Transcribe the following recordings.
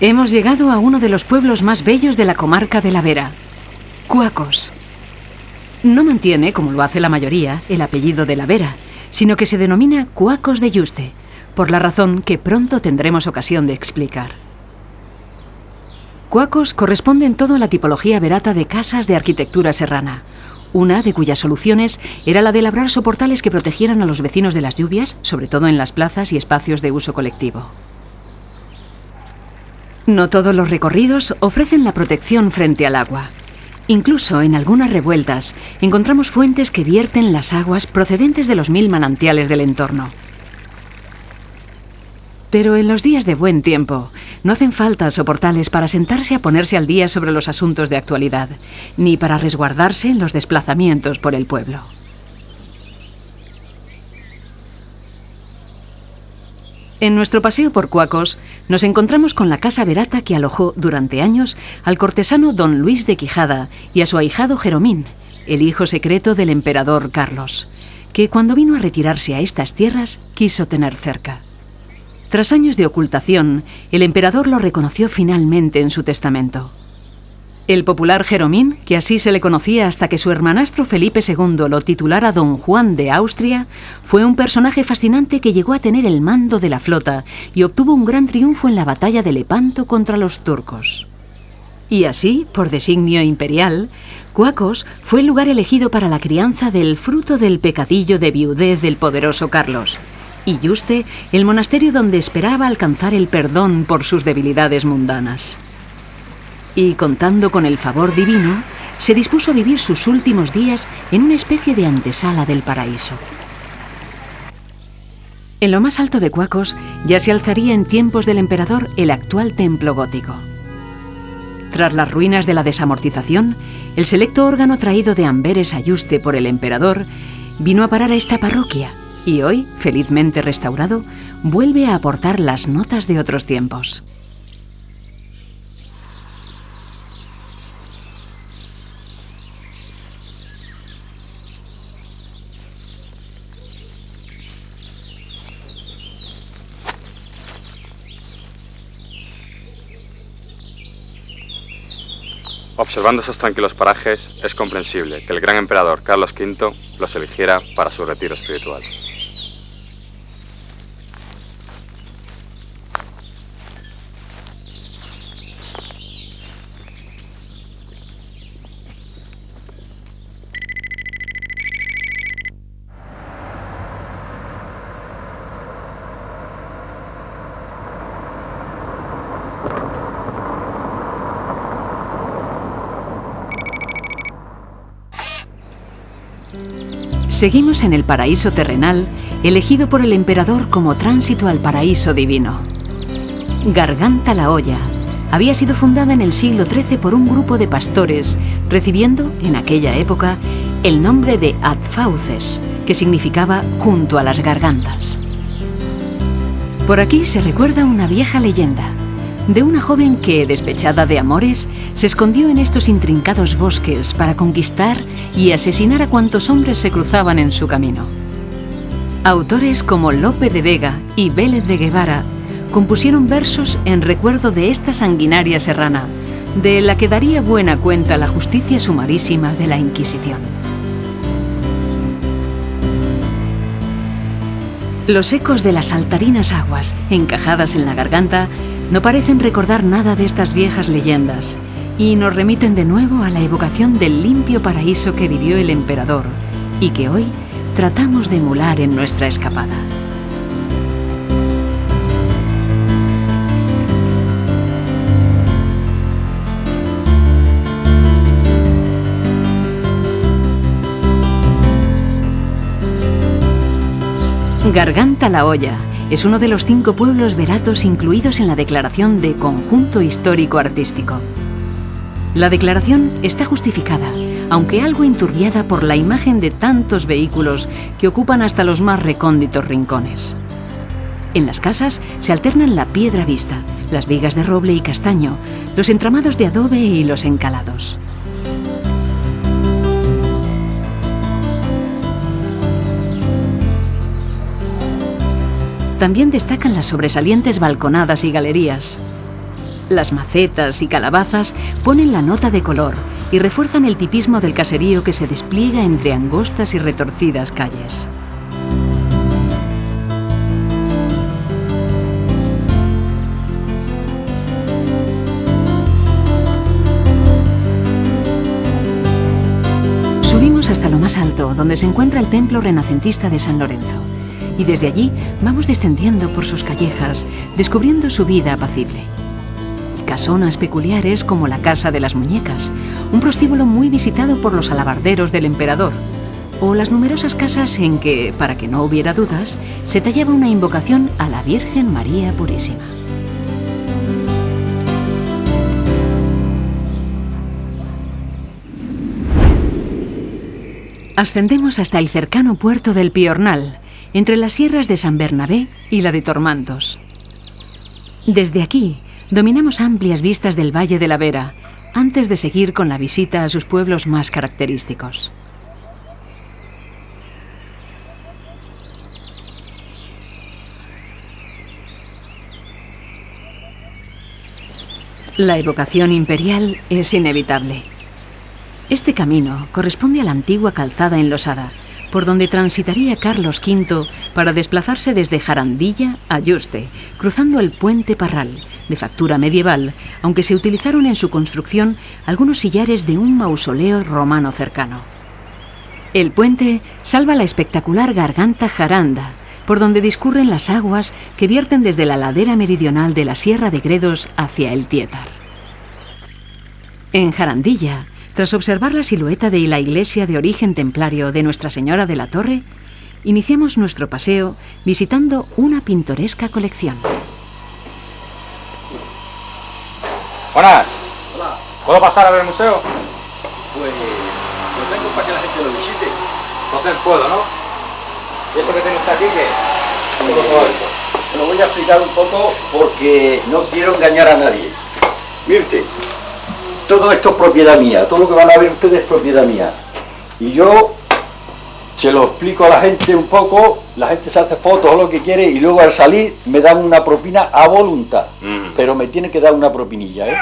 Hemos llegado a uno de los pueblos más bellos de la comarca de la Vera, Cuacos. No mantiene, como lo hace la mayoría, el apellido de la Vera, sino que se denomina Cuacos de Yuste, por la razón que pronto tendremos ocasión de explicar. Cuacos corresponde en todo a la tipología verata de casas de arquitectura serrana, una de cuyas soluciones era la de labrar soportales que protegieran a los vecinos de las lluvias, sobre todo en las plazas y espacios de uso colectivo. No todos los recorridos ofrecen la protección frente al agua. Incluso en algunas revueltas encontramos fuentes que vierten las aguas procedentes de los 1000 manantiales del entorno. Pero en los días de buen tiempo no hacen falta soportales para sentarse a ponerse al día sobre los asuntos de actualidad, ni para resguardarse en los desplazamientos por el pueblo. En nuestro paseo por Cuacos nos encontramos con la casa verata que alojó durante años al cortesano don Luis de Quijada y a su ahijado Jeromín, el hijo secreto del emperador Carlos, que cuando vino a retirarse a estas tierras quiso tener cerca. Tras años de ocultación, el emperador lo reconoció finalmente en su testamento. El popular Jeromín, que así se le conocía hasta que su hermanastro Felipe II lo titulara don Juan de Austria, fue un personaje fascinante que llegó a tener el mando de la flota y obtuvo un gran triunfo en la batalla de Lepanto contra los turcos. Y así, por designio imperial, Cuacos fue el lugar elegido para la crianza del fruto del pecadillo de viudez del poderoso Carlos, y Yuste, el monasterio donde esperaba alcanzar el perdón por sus debilidades mundanas. Y contando con el favor divino, se dispuso a vivir sus últimos días en una especie de antesala del paraíso. En lo más alto de Cuacos ya se alzaría en tiempos del emperador el actual templo gótico. Tras las ruinas de la desamortización, el selecto órgano traído de Amberes a Yuste por el emperador vino a parar a esta parroquia y hoy, felizmente restaurado, vuelve a aportar las notas de otros tiempos. Observando esos tranquilos parajes, es comprensible que el gran emperador Carlos V los eligiera para su retiro espiritual. Seguimos en el paraíso terrenal, elegido por el emperador como tránsito al paraíso divino. Garganta la Olla había sido fundada en el siglo XIII por un grupo de pastores, recibiendo, en aquella época, el nombre de Ad Fauces, que significaba junto a las gargantas. Por aquí se recuerda una vieja leyenda de una joven que, despechada de amores, se escondió en estos intrincados bosques para conquistar y asesinar a cuantos hombres se cruzaban en su camino. Autores como Lope de Vega y Vélez de Guevara compusieron versos en recuerdo de esta sanguinaria serrana, de la que daría buena cuenta la justicia sumarísima de la Inquisición. Los ecos de las saltarinas aguas, encajadas en la garganta, no parecen recordar nada de estas viejas leyendas y nos remiten de nuevo a la evocación del limpio paraíso que vivió el emperador y que hoy tratamos de emular en nuestra escapada. Garganta la Olla es uno de los 5 pueblos veratos incluidos en la Declaración de Conjunto Histórico-Artístico. La declaración está justificada, aunque algo enturbiada por la imagen de tantos vehículos que ocupan hasta los más recónditos rincones. En las casas se alternan la piedra vista, las vigas de roble y castaño, los entramados de adobe y los encalados. También destacan las sobresalientes balconadas y galerías. Las macetas y calabazas ponen la nota de color y refuerzan el tipismo del caserío que se despliega entre angostas y retorcidas calles. Subimos hasta lo más alto, donde se encuentra el templo renacentista de San Lorenzo, y desde allí vamos descendiendo por sus callejas, descubriendo su vida apacible. Casonas peculiares como la Casa de las Muñecas, un prostíbulo muy visitado por los alabarderos del emperador, o las numerosas casas en que, para que no hubiera dudas, se tallaba una invocación a la Virgen María Purísima. Ascendemos hasta el cercano puerto del Piornal, entre las sierras de San Bernabé y la de Tormantos. Desde aquí, dominamos amplias vistas del Valle de la Vera, antes de seguir con la visita a sus pueblos más característicos. La evocación imperial es inevitable. Este camino corresponde a la antigua calzada enlosada, por donde transitaría Carlos V para desplazarse desde Jarandilla a Yuste, cruzando el puente Parral, de factura medieval, aunque se utilizaron en su construcción algunos sillares de un mausoleo romano cercano. El puente salva la espectacular garganta Jaranda, por donde discurren las aguas que vierten desde la ladera meridional de la Sierra de Gredos hacia el Tietar. En Jarandilla, tras observar la silueta de la iglesia de origen templario de Nuestra Señora de la Torre, iniciamos nuestro paseo visitando una pintoresca colección. Buenas. Hola. ¿Puedo pasar a ver el museo? Pues lo tengo para que la gente lo visite. Entonces puedo, ¿no? ¿Y eso que tiene usted aquí qué? ¿Cómo todo esto? Te lo voy a explicar un poco porque no quiero engañar a nadie. Mire usted, todo esto es propiedad mía, todo lo que van a ver ustedes es propiedad mía. Y yo se lo explico a la gente un poco, la gente se hace fotos o lo que quiere y luego al salir me dan una propina a voluntad. Pero me tiene que dar una propinilla, ¿eh?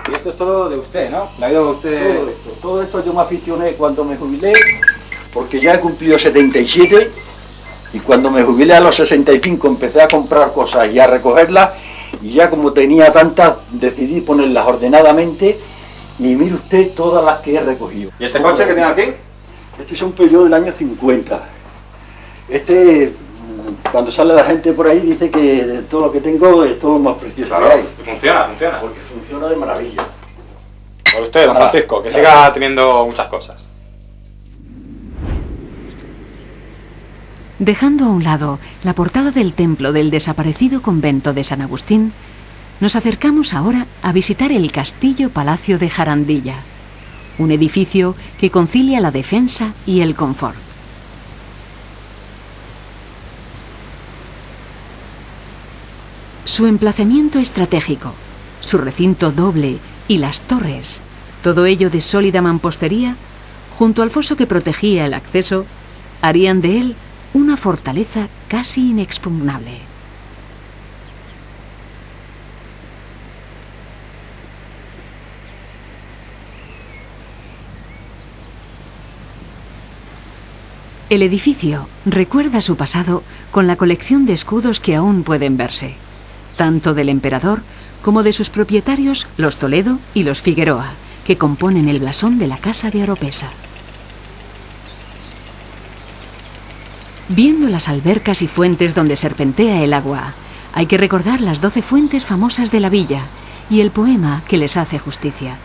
Y esto es todo de usted, ¿no? ¿Le ha ido usted? Todo esto yo me aficioné cuando me jubilé, porque ya he cumplido 77 y cuando me jubilé a los 65 empecé a comprar cosas y a recogerlas y ya como tenía tantas decidí ponerlas ordenadamente y mire usted todas las que he recogido. ¿Y este coche que tiene aquí? Este es un Peugeot del año 50. Este, cuando sale la gente por ahí dice que de todo lo que tengo es todo lo más precioso Claro, que hay. y funciona. Porque funciona de maravilla. Por usted, don Francisco, que siga teniendo muchas cosas. Dejando a un lado la portada del templo del desaparecido convento de San Agustín, nos acercamos ahora a visitar el Castillo-Palacio de Jarandilla, un edificio que concilia la defensa y el confort. Su emplazamiento estratégico, su recinto doble y las torres, todo ello de sólida mampostería, junto al foso que protegía el acceso, harían de él una fortaleza casi inexpugnable. El edificio recuerda su pasado con la colección de escudos que aún pueden verse, tanto del emperador como de sus propietarios, los Toledo y los Figueroa, que componen el blasón de la Casa de Oropesa. Viendo las albercas y fuentes donde serpentea el agua, hay que recordar las 12 fuentes famosas de la villa y el poema que les hace justicia.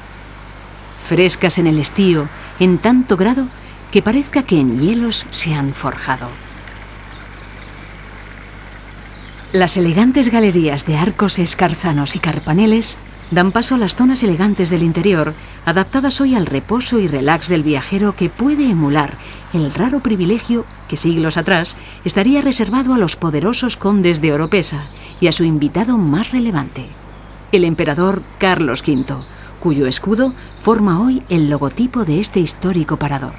Frescas en el estío, en tanto grado que parezca que en hielos se han forjado. Las elegantes galerías de arcos escarzanos y carpaneles dan paso a las zonas elegantes del interior, adaptadas hoy al reposo y relax del viajero que puede emular el raro privilegio que siglos atrás estaría reservado a los poderosos condes de Oropesa y a su invitado más relevante, el emperador Carlos V, cuyo escudo forma hoy el logotipo de este histórico parador.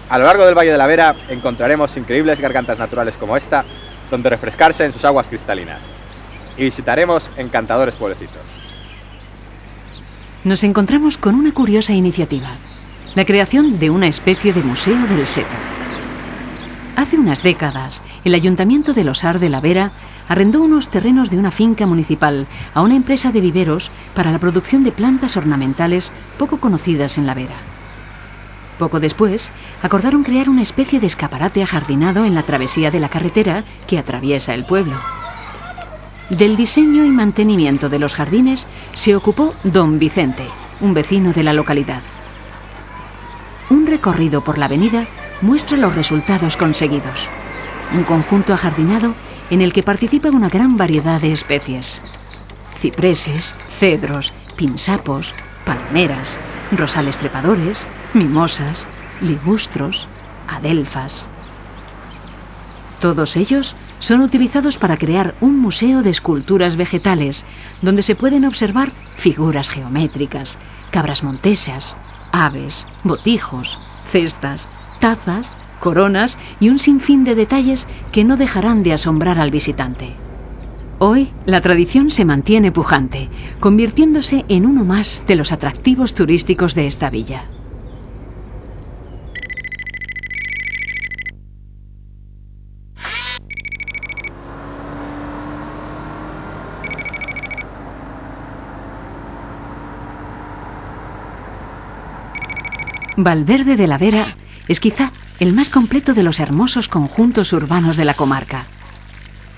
A lo largo del Valle de la Vera encontraremos increíbles gargantas naturales como esta, donde refrescarse en sus aguas cristalinas. Y visitaremos encantadores pueblecitos. Nos encontramos con una curiosa iniciativa, la creación de una especie de museo del seto. Hace unas décadas, el Ayuntamiento de Losar de la Vera arrendó unos terrenos de una finca municipal a una empresa de viveros para la producción de plantas ornamentales poco conocidas en la Vera. Poco después, acordaron crear una especie de escaparate ajardinado en la travesía de la carretera que atraviesa el pueblo. Del diseño y mantenimiento de los jardines se ocupó don Vicente, un vecino de la localidad. Un recorrido por la avenida muestra los resultados conseguidos. Un conjunto ajardinado en el que participa una gran variedad de especies. Cipreses, cedros, pinsapos, palmeras, rosales trepadores, mimosas, ligustros, adelfas. Todos ellos son utilizados para crear un museo de esculturas vegetales, donde se pueden observar figuras geométricas, cabras montesas, aves, botijos, cestas, tazas, coronas y un sinfín de detalles que no dejarán de asombrar al visitante. Hoy, la tradición se mantiene pujante, convirtiéndose en uno más de los atractivos turísticos de esta villa. Valverde de la Vera es quizá el más completo de los hermosos conjuntos urbanos de la comarca.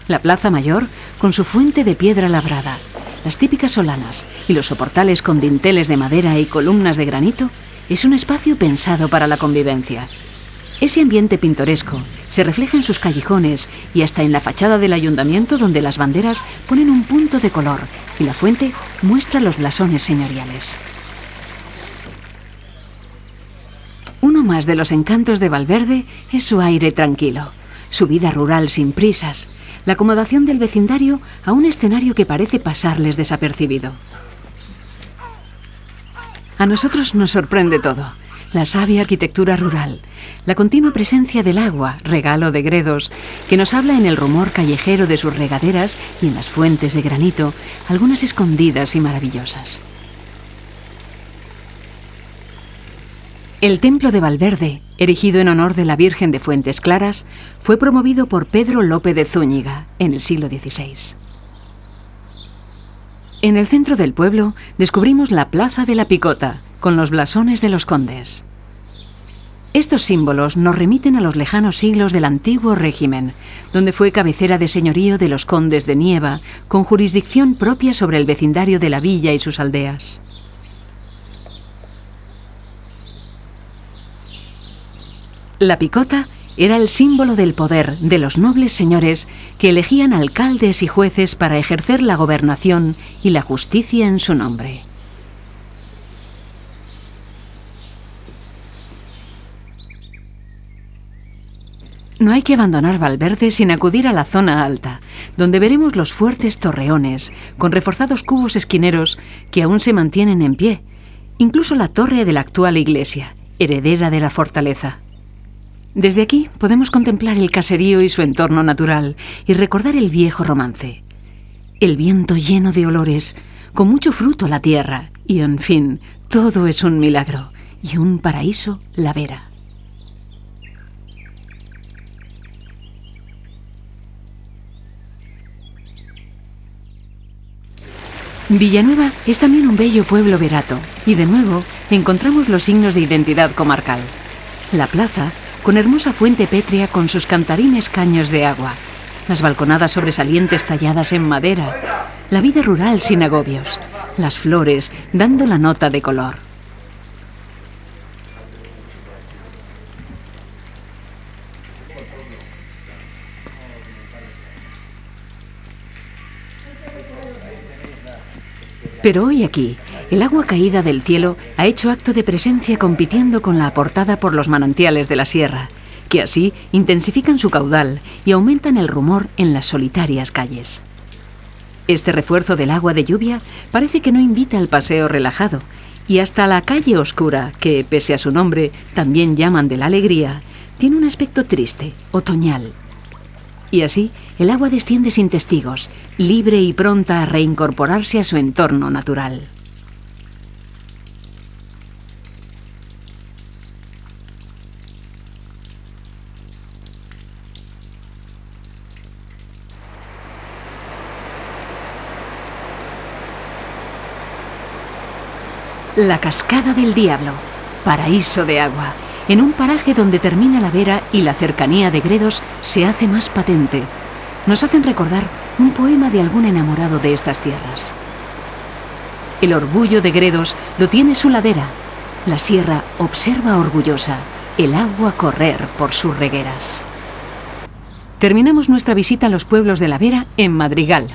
La Plaza Mayor, con su fuente de piedra labrada, las típicas solanas y los soportales con dinteles de madera y columnas de granito, es un espacio pensado para la convivencia. Ese ambiente pintoresco se refleja en sus callejones y hasta en la fachada del ayuntamiento, donde las banderas ponen un punto de color y la fuente muestra los blasones señoriales. Uno más de los encantos de Valverde es su aire tranquilo, su vida rural sin prisas, la acomodación del vecindario a un escenario que parece pasarles desapercibido. A nosotros nos sorprende todo: la sabia arquitectura rural, la continua presencia del agua, regalo de Gredos, que nos habla en el rumor callejero de sus regaderas y en las fuentes de granito, algunas escondidas y maravillosas. El templo de Valverde, erigido en honor de la Virgen de Fuentes Claras, fue promovido por Pedro Lope de Zúñiga en el siglo XVI. En el centro del pueblo descubrimos la Plaza de la Picota, con los blasones de los condes. Estos símbolos nos remiten a los lejanos siglos del antiguo régimen, donde fue cabecera de señorío de los condes de Nieva, con jurisdicción propia sobre el vecindario de la villa y sus aldeas. La picota era el símbolo del poder de los nobles señores que elegían alcaldes y jueces para ejercer la gobernación y la justicia en su nombre. No hay que abandonar Valverde sin acudir a la zona alta, donde veremos los fuertes torreones con reforzados cubos esquineros que aún se mantienen en pie, incluso la torre de la actual iglesia, heredera de la fortaleza. Desde aquí podemos contemplar el caserío y su entorno natural y recordar el viejo romance. El viento lleno de olores, con mucho fruto la tierra y, en fin, todo es un milagro y un paraíso la Vera. Villanueva es también un bello pueblo verato y de nuevo encontramos los signos de identidad comarcal. La plaza, con hermosa fuente pétrea con sus cantarines caños de agua, las balconadas sobresalientes talladas en madera, la vida rural sin agobios, las flores dando la nota de color. Pero hoy aquí, el agua caída del cielo ha hecho acto de presencia compitiendo con la aportada por los manantiales de la sierra, que así intensifican su caudal y aumentan el rumor en las solitarias calles. Este refuerzo del agua de lluvia parece que no invita al paseo relajado, y hasta la calle oscura, que, pese a su nombre, también llaman de la alegría, tiene un aspecto triste, otoñal. Y así, el agua desciende sin testigos, libre y pronta a reincorporarse a su entorno natural. La Cascada del Diablo, paraíso de agua, en un paraje donde termina la Vera y la cercanía de Gredos se hace más patente. Nos hacen recordar un poema de algún enamorado de estas tierras. El orgullo de Gredos lo tiene su ladera. La sierra observa orgullosa el agua correr por sus regueras. Terminamos nuestra visita a los pueblos de la Vera en Madrigal.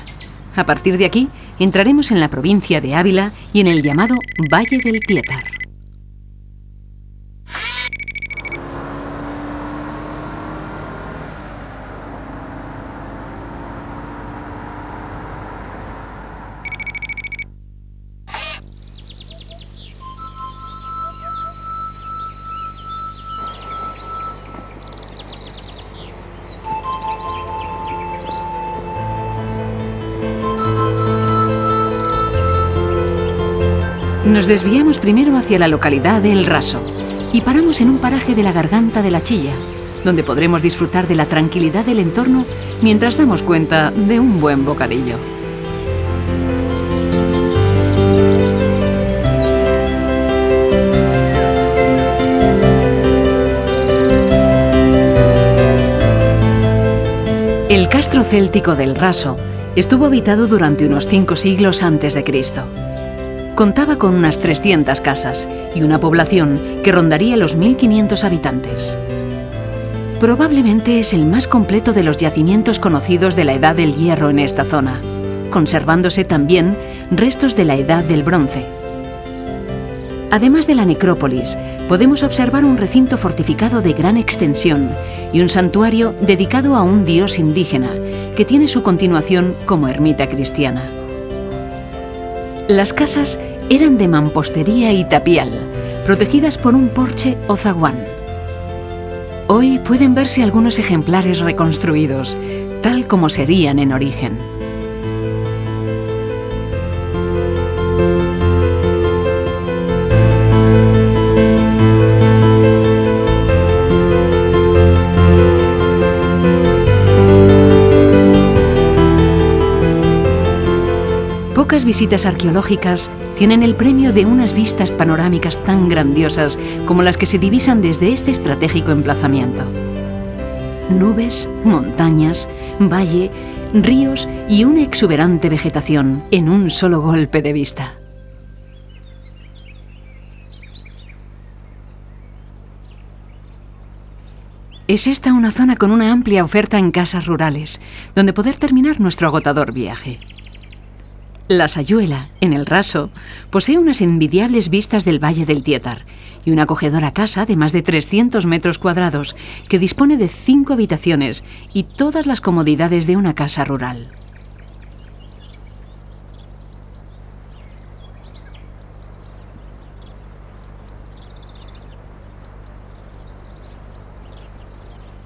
A partir de aquí, entraremos en la provincia de Ávila y en el llamado Valle del Tiétar. Nos desviamos primero hacia la localidad de El Raso y paramos en un paraje de la Garganta de la Chilla, donde podremos disfrutar de la tranquilidad del entorno mientras damos cuenta de un buen bocadillo. El castro céltico del Raso estuvo habitado durante unos 5 siglos antes de Cristo. Contaba con unas 300 casas y una población que rondaría los 1.500 habitantes. Probablemente es el más completo de los yacimientos conocidos de la Edad del Hierro en esta zona, conservándose también restos de la Edad del Bronce. Además de la necrópolis, podemos observar un recinto fortificado de gran extensión y un santuario dedicado a un dios indígena, que tiene su continuación como ermita cristiana. Las casas eran de mampostería y tapial, protegidas por un porche o zaguán. Hoy pueden verse algunos ejemplares reconstruidos, tal como serían en origen. Pocas visitas arqueológicas tienen el premio de unas vistas panorámicas tan grandiosas como las que se divisan desde este estratégico emplazamiento. Nubes, montañas, valle, ríos y una exuberante vegetación en un solo golpe de vista. Es esta una zona con una amplia oferta en casas rurales, donde poder terminar nuestro agotador viaje. La Sayuela, en El Raso, posee unas envidiables vistas del Valle del Tiétar y una acogedora casa de más de 300 metros cuadrados que dispone de 5 habitaciones y todas las comodidades de una casa rural.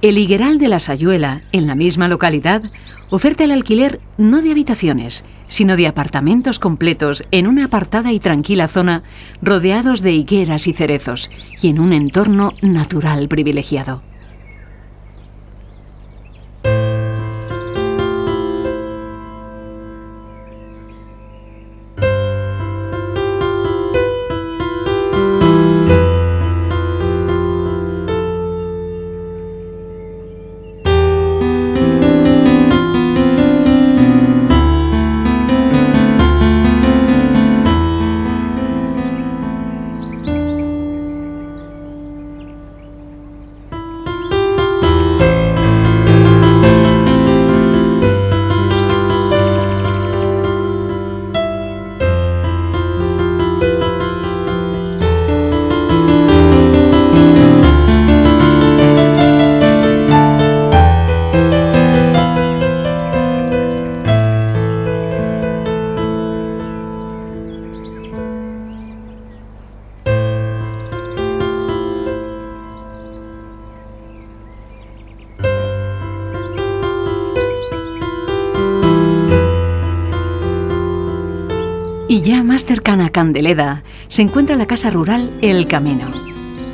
El Higueral de la Sayuela, en la misma localidad, oferta el alquiler no de habitaciones, sino de apartamentos completos en una apartada y tranquila zona, rodeados de higueras y cerezos, y en un entorno natural privilegiado. Y ya más cercana a Candeleda se encuentra la casa rural El Camino.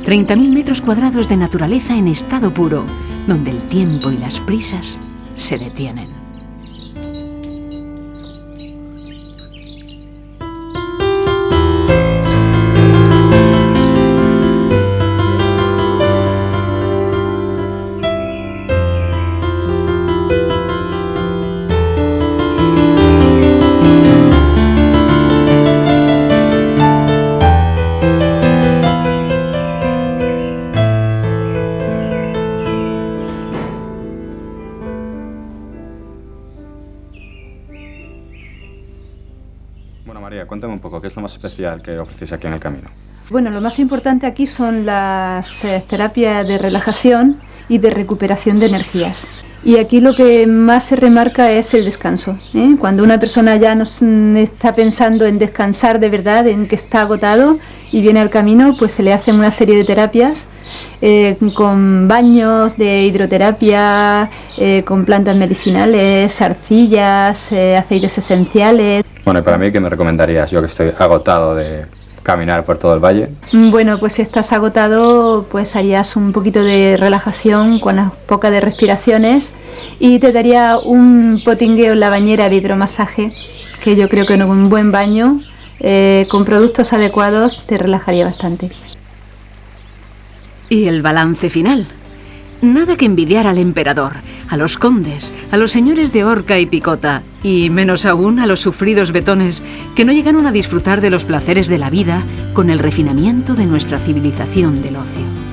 30.000 metros cuadrados de naturaleza en estado puro, donde el tiempo y las prisas se detienen. Bueno, María, cuéntame un poco, ¿qué es lo más especial que ofrecéis aquí en El Camino? Bueno, lo más importante aquí son las terapias de relajación y de recuperación de energías. Y aquí lo que más se remarca es el descanso, ¿eh? Cuando una persona ya no está pensando en descansar de verdad, en que está agotado y viene al Camino, pues se le hacen una serie de terapias con baños de hidroterapia, con plantas medicinales, arcillas, aceites esenciales. Bueno, y para mí, ¿qué me recomendarías? Yo que estoy agotado de caminar por todo el valle. Bueno, pues si estás agotado, pues harías un poquito de relajación con unas pocas de respiraciones y te daría un potingueo en la bañera de hidromasaje, que yo creo que en un buen baño, con productos adecuados, te relajaría bastante. Y el balance final. Nada que envidiar al emperador, a los condes, a los señores de Horca y Picota, y menos aún a los sufridos betones que no llegaron a disfrutar de los placeres de la vida con el refinamiento de nuestra civilización del ocio.